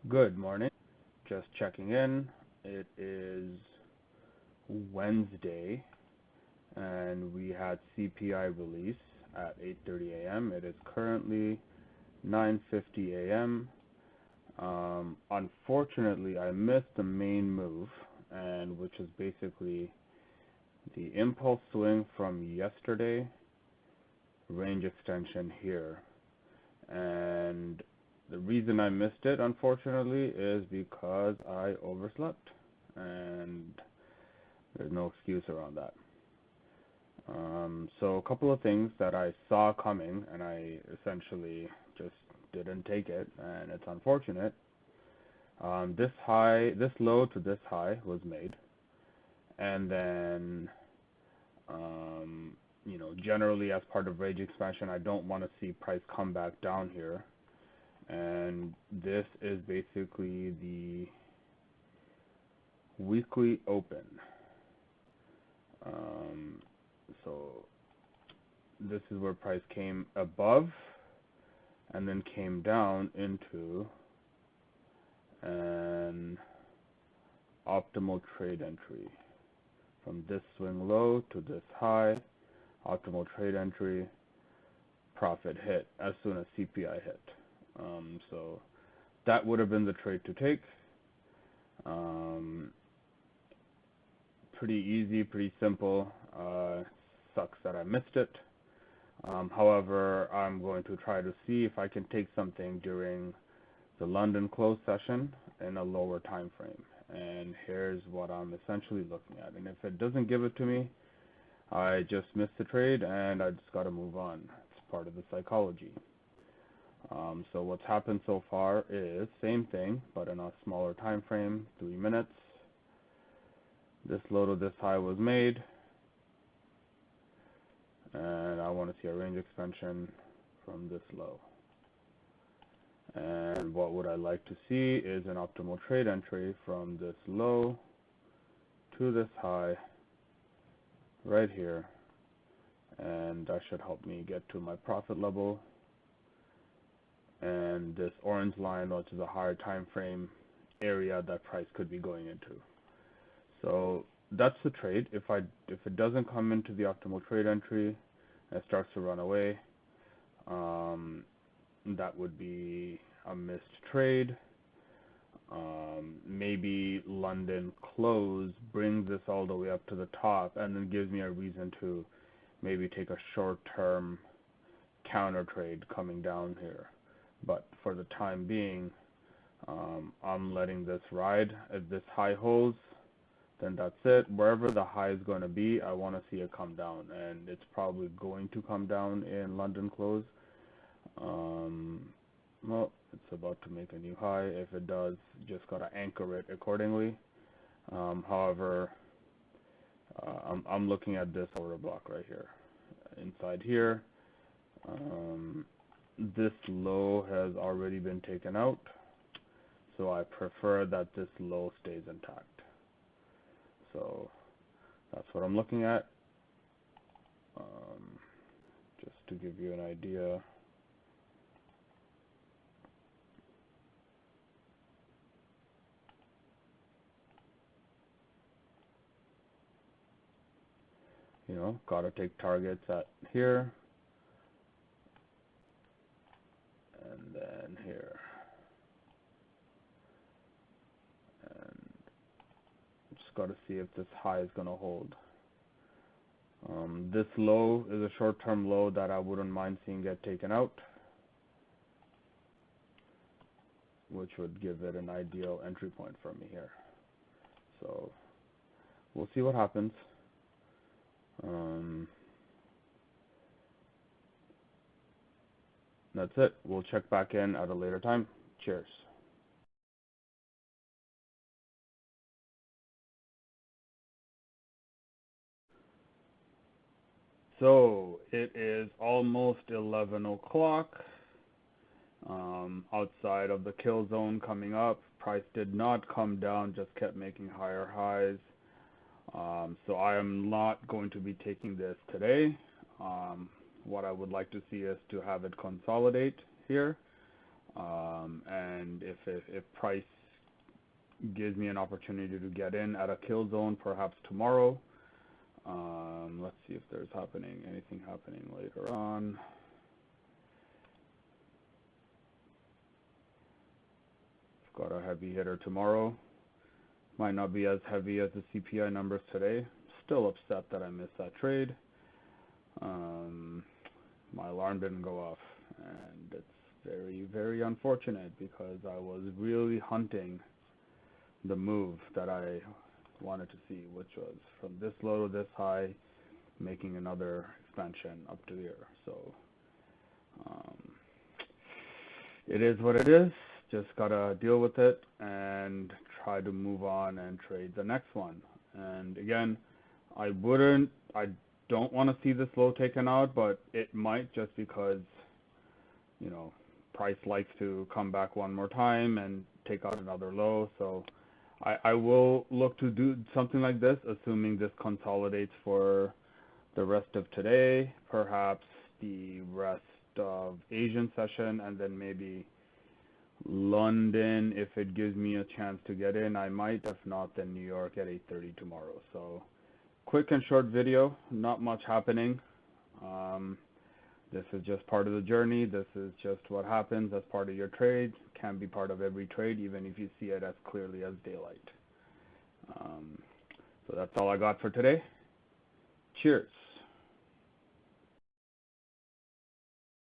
Good morning. Just checking in. It is Wednesday, and we had CPI release at 8:30 a.m. It is currently 9:50 a.m. Unfortunately, I missed the main move, and which is basically the impulse swing from yesterday, range extension here. And the reason I missed it, unfortunately, is because I overslept, and there's no excuse around that. So a couple of things that I saw coming, and I essentially just didn't take it, and it's unfortunate. This low to this high was made, and then, generally as part of range expansion, I don't want to see price come back down here, and this is basically the weekly open. Um, so this is where price came above and then came down into an optimal trade entry. From this swing low to this high, optimal trade entry, profit hit as soon as CPI hit. So that would have been the trade to take. Um, Pretty easy, pretty simple. Sucks that I missed it. However, I'm going to try to see if I can take something during the London close session in a lower time frame. And here's what I'm essentially looking at. And if it doesn't give it to me, I just missed the trade and I just got to move on. It's part of the psychology. So what's happened so far is same thing, but in a smaller time frame, 3 minutes. This low to this high was made, and I want to see a range expansion from this low. And what would I like to see is an optimal trade entry from this low to this high right here, and that should help me get to my profit level. And this orange line, which is a higher time frame area that price could be going into. So that's the trade. If it doesn't come into the optimal trade entry and it starts to run away, that would be a missed trade. Maybe London close brings this all the way up to the top and then gives me a reason to maybe take a short-term counter trade coming down here. But for the time being, I'm letting this ride. If this high holds, then that's it. Wherever the high is going to be, I want to see it come down, and it's probably going to come down in London close. Well, it's about to make a new high. If it does, just got to anchor it accordingly. However, I'm looking at this order block right here. Inside here, this low has already been taken out, so I prefer that this low stays intact. So that's what I'm looking at. Just to give you an idea. Gotta take targets at here, and then here. And just gotta see if this high is gonna hold. This low is a short-term low that I wouldn't mind seeing get taken out, which would give it an ideal entry point for me here. So we'll see what happens. That's it. We'll check back in at a later time. Cheers. So it is almost 11 o'clock. Outside of the kill zone coming up, price did not come down, just kept making higher highs. So I am not going to be taking this today. What I would like to see is to have it consolidate here. And if price gives me an opportunity to get in at a kill zone, perhaps tomorrow. Let's see if there's anything happening later on. Got a heavy hitter tomorrow. Might not be as heavy as the CPI numbers today. Still upset that I missed that trade. My alarm didn't go off, and it's very, very unfortunate because I was really hunting the move that I wanted to see, which was from this low to this high, making another expansion up to here. So it is what it is. Just gotta deal with it and try to move on and trade the next one. And again, I don't want to see this low taken out, but it might, just because, price likes to come back one more time and take out another low. So I will look to do something like this, assuming this consolidates for the rest of today, perhaps the rest of Asian session, and then maybe London. If it gives me a chance to get in, I might. If not, then New York at 8:30 tomorrow. So quick and short video, not much happening. This is just part of the journey. This is just what happens as part of your trade. Can be part of every trade, even if you see it as clearly as daylight. So that's all I got for today. Cheers.